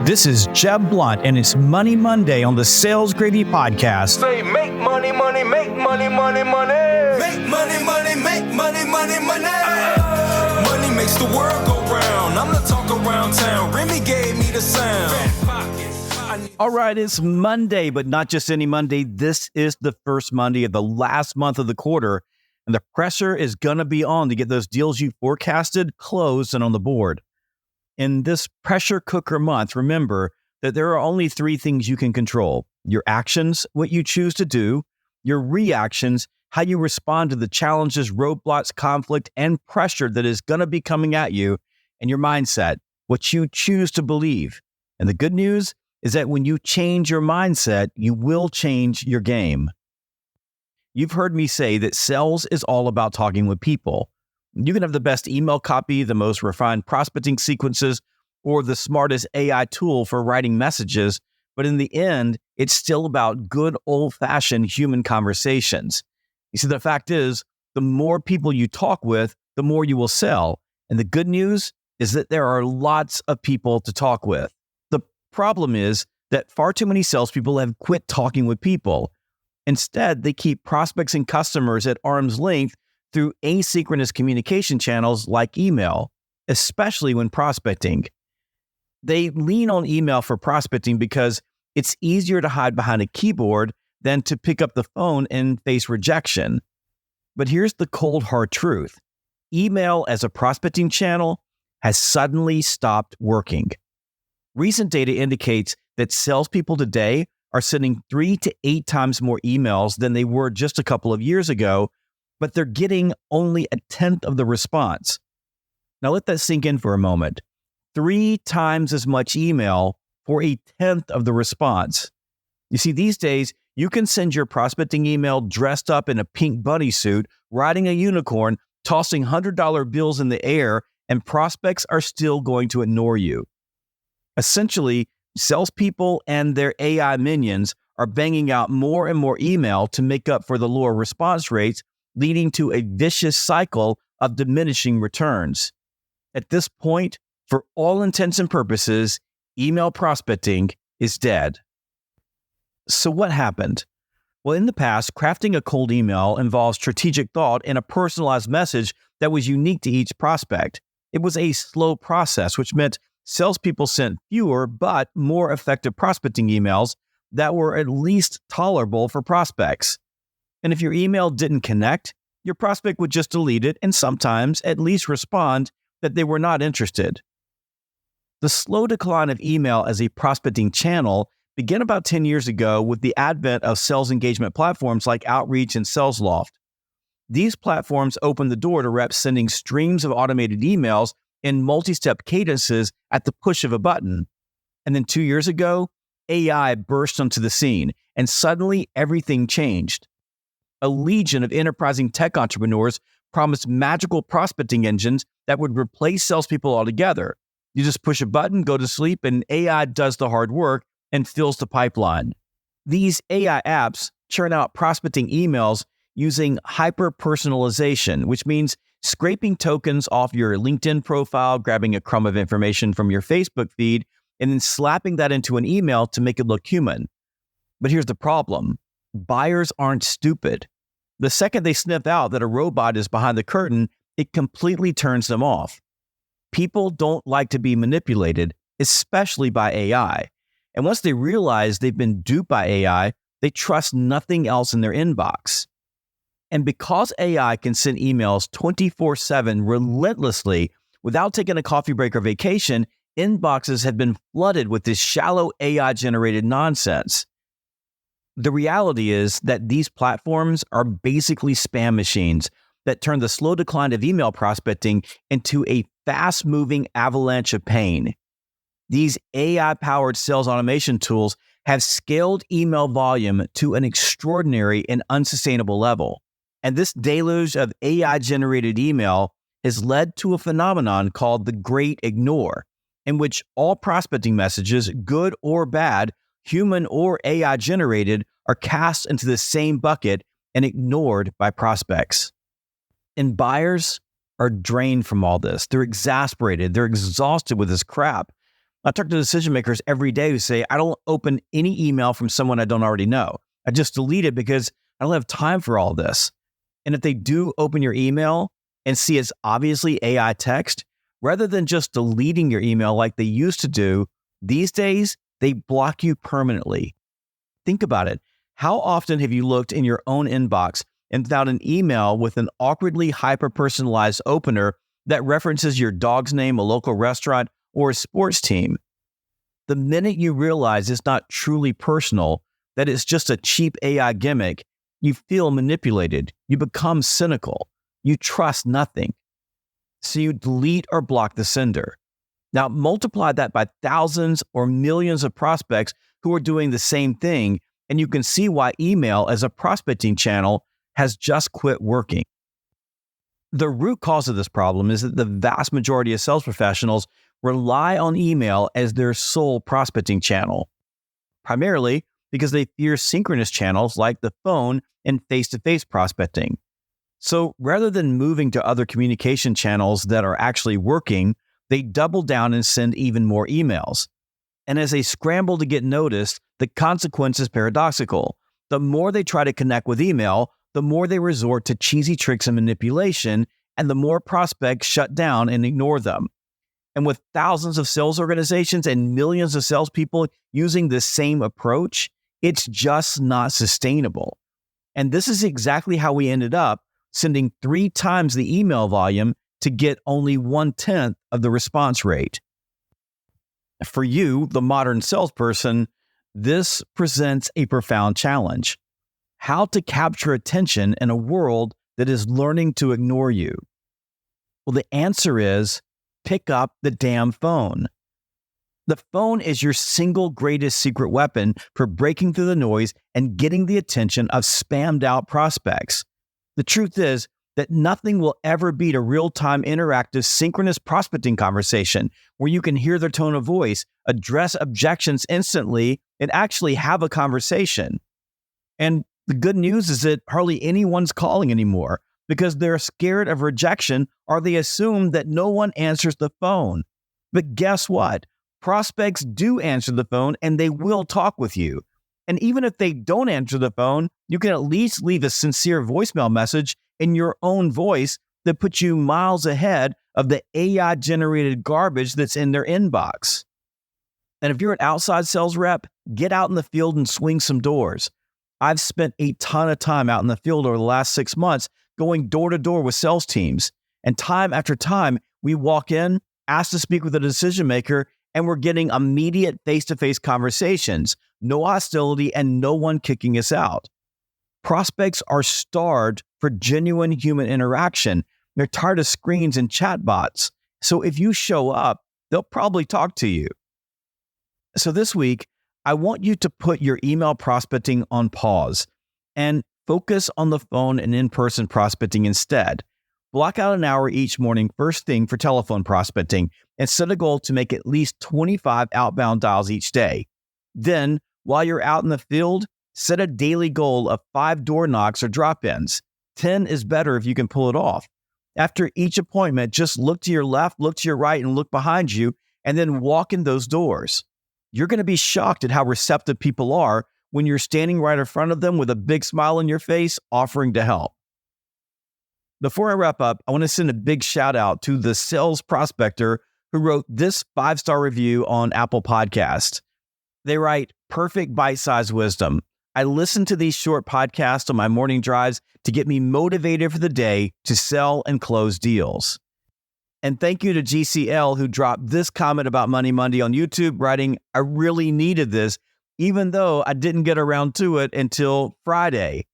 This is Jeb Blunt, and it's Money Monday on the Sales Gravy Podcast. Say make money, money, make money, money, money. Make money, money, make money, money, money. Money makes the world go round. I'm the talk around town. Remy gave me the sound. All right, it's Monday, but not just any Monday. This is the first Monday of the last month of the quarter, and the pressure is going to be on to get those deals you forecasted closed and on the board. In this pressure cooker month, remember that there are only three things you can control: your actions, what you choose to do; your reactions, how you respond to the challenges, roadblocks, conflict, and pressure that is going to be coming at you; and your mindset, what you choose to believe. And the good news is that when you change your mindset, you will change your game. You've heard me say that sales is all about talking with people. You can have the best email copy, the most refined prospecting sequences, or the smartest AI tool for writing messages, but in the end, it's still about good old-fashioned human conversations. You see, the fact is, the more people you talk with, the more you will sell. And the good news is that there are lots of people to talk with. The problem is that far too many salespeople have quit talking with people. Instead, they keep prospects and customers at arm's length through asynchronous communication channels like email, especially when prospecting. They lean on email for prospecting because it's easier to hide behind a keyboard than to pick up the phone and face rejection. But here's the cold, hard truth. Email as a prospecting channel has suddenly stopped working. Recent data indicates that salespeople today are sending 3 to 8 times more emails than they were just a couple of years ago, but they're getting only a tenth of the response. Now let that sink in for a moment. 3 times as much email for a tenth of the response. You see, these days, you can send your prospecting email dressed up in a pink bunny suit, riding a unicorn, tossing $100 bills in the air, and prospects are still going to ignore you. Essentially, salespeople and their AI minions are banging out more and more email to make up for the lower response rates, leading to a vicious cycle of diminishing returns. At this point, for all intents and purposes, email prospecting is dead. So what happened? Well, in the past, crafting a cold email involved strategic thought and a personalized message that was unique to each prospect. It was a slow process, which meant salespeople sent fewer but more effective prospecting emails that were at least tolerable for prospects. And if your email didn't connect, your prospect would just delete it and sometimes at least respond that they were not interested. The slow decline of email as a prospecting channel began about 10 years ago with the advent of sales engagement platforms like Outreach and SalesLoft. These platforms opened the door to reps sending streams of automated emails in multi-step cadences at the push of a button. And then 2 years ago, AI burst onto the scene, and suddenly everything changed. A legion of enterprising tech entrepreneurs promised magical prospecting engines that would replace salespeople altogether. You just push a button, go to sleep, and AI does the hard work and fills the pipeline. These AI apps churn out prospecting emails using hyper-personalization, which means scraping tokens off your LinkedIn profile, grabbing a crumb of information from your Facebook feed, and then slapping that into an email to make it look human. But here's the problem. Buyers aren't stupid. The second they sniff out that a robot is behind the curtain, it completely turns them off. People don't like to be manipulated, especially by AI. And once they realize they've been duped by AI, they trust nothing else in their inbox. And because AI can send emails 24/7 relentlessly without taking a coffee break or vacation, inboxes have been flooded with this shallow AI-generated nonsense. The reality is that these platforms are basically spam machines that turn the slow decline of email prospecting into a fast-moving avalanche of pain. These AI-powered sales automation tools have scaled email volume to an extraordinary and unsustainable level. And this deluge of AI-generated email has led to a phenomenon called the Great Ignore, in which all prospecting messages, good or bad, human or AI-generated, are cast into the same bucket and ignored by prospects. And buyers are drained from all this. They're exasperated. They're exhausted with this crap. I talk to decision makers every day who say, I don't open any email from someone I don't already know. I just delete it because I don't have time for all this. And if they do open your email and see it's obviously AI text, rather than just deleting your email like they used to do, these days, they block you permanently. Think about it. How often have you looked in your own inbox and found an email with an awkwardly hyper-personalized opener that references your dog's name, a local restaurant, or a sports team? The minute you realize it's not truly personal, that it's just a cheap AI gimmick, you feel manipulated. You become cynical. You trust nothing. So you delete or block the sender. Now multiply that by thousands or millions of prospects who are doing the same thing, and you can see why email as a prospecting channel has just quit working. The root cause of this problem is that the vast majority of sales professionals rely on email as their sole prospecting channel, primarily because they fear synchronous channels like the phone and face-to-face prospecting. So rather than moving to other communication channels that are actually working, they double down and send even more emails. And as they scramble to get noticed, the consequence is paradoxical. The more they try to connect with email, the more they resort to cheesy tricks and manipulation, and the more prospects shut down and ignore them. And with thousands of sales organizations and millions of salespeople using this same approach, it's just not sustainable. And this is exactly how we ended up sending 3 times the email volume to get only 1/10 of the response rate. For you, the modern salesperson, this presents a profound challenge. How to capture attention in a world that is learning to ignore you? Well, the answer is pick up the damn phone. The phone is your single greatest secret weapon for breaking through the noise and getting the attention of spammed out prospects. The truth is that nothing will ever beat a real-time interactive synchronous prospecting conversation where you can hear their tone of voice, address objections instantly, and actually have a conversation. And the good news is that hardly anyone's calling anymore because they're scared of rejection or they assume that no one answers the phone. But guess what? Prospects do answer the phone and they will talk with you. And even if they don't answer the phone, you can at least leave a sincere voicemail message in your own voice that puts you miles ahead of the AI-generated garbage that's in their inbox. And if you're an outside sales rep, get out in the field and swing some doors. I've spent a ton of time out in the field over the last 6 months going door to door with sales teams. And time after time, we walk in, ask to speak with a decision maker, and we're getting immediate face-to-face conversations, no hostility, and no one kicking us out. Prospects are starved for genuine human interaction. They're tired of screens and chatbots. So if you show up, they'll probably talk to you. So this week, I want you to put your email prospecting on pause and focus on the phone and in-person prospecting instead. Block out an hour each morning first thing for telephone prospecting and set a goal to make at least 25 outbound dials each day. Then, while you're out in the field, set a daily goal of 5 door knocks or drop-ins. 10 is better if you can pull it off. After each appointment, just look to your left, look to your right, and look behind you, and then walk in those doors. You're going to be shocked at how receptive people are when you're standing right in front of them with a big smile on your face, offering to help. Before I wrap up, I want to send a big shout out to the sales prospector who wrote this 5-star review on Apple Podcasts. They write, "Perfect bite-sized wisdom. I listen to these short podcasts on my morning drives to get me motivated for the day to sell and close deals." And thank you to GCL who dropped this comment about Money Monday on YouTube, writing, "I really needed this, even though I didn't get around to it until Friday."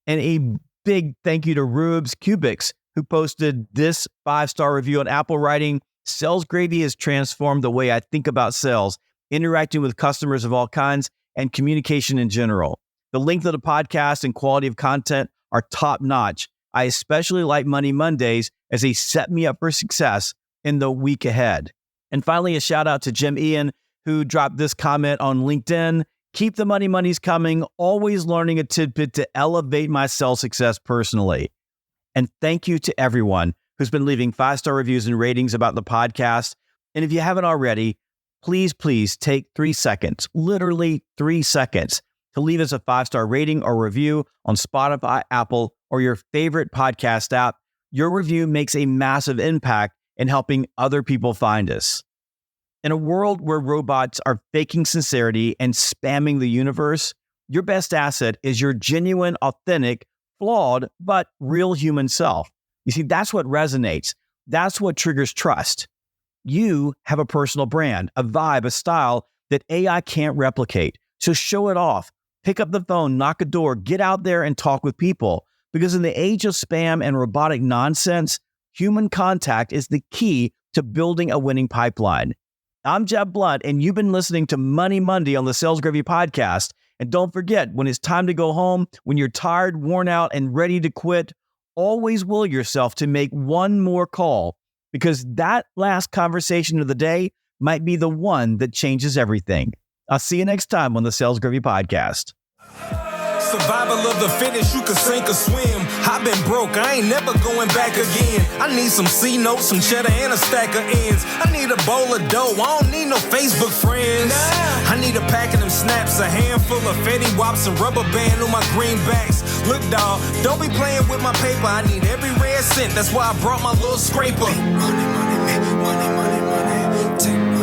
And a big thank you to Rubes Cubics, who posted this 5-star review on Apple, writing, "Sales Gravy has transformed the way I think about sales, interacting with customers of all kinds, and communication in general. The length of the podcast and quality of content are top-notch. I especially like Money Mondays as they set me up for success in the week ahead." And finally, a shout out to Jim Ian, who dropped this comment on LinkedIn. "Keep the money monies coming, always learning a tidbit to elevate my sales success personally." And thank you to everyone who's been leaving 5-star reviews and ratings about the podcast. And if you haven't already, please take 3 seconds, literally 3 seconds, to leave us a 5-star rating or review on Spotify, Apple, or your favorite podcast app. Your review makes a massive impact in helping other people find us. In a world where robots are faking sincerity and spamming the universe, your best asset is your genuine, authentic, flawed, but real human self. You see, that's what resonates. That's what triggers trust. You have a personal brand, a vibe, a style that AI can't replicate. So show it off. Pick up the phone, knock a door, get out there and talk with people. Because in the age of spam and robotic nonsense, human contact is the key to building a winning pipeline. I'm Jeb Blunt, and you've been listening to Money Monday on the Sales Gravy Podcast. And don't forget, when it's time to go home, when you're tired, worn out, and ready to quit, always will yourself to make one more call, because that last conversation of the day might be the one that changes everything. I'll see you next time on the Sales Gravy Podcast. Survival of the fittest, you can sink or swim. I've been broke, I ain't never going back again. I need some C-notes, some cheddar, and a stack of ends. I need a bowl of dough, I don't need no Facebook friends. I need a pack of them snaps, a handful of Fetty Wops, and rubber band on my greenbacks. Look, dawg, don't be playing with my paper. I need every red cent, that's why I brought my little scraper. Money, money, money, money, money. Take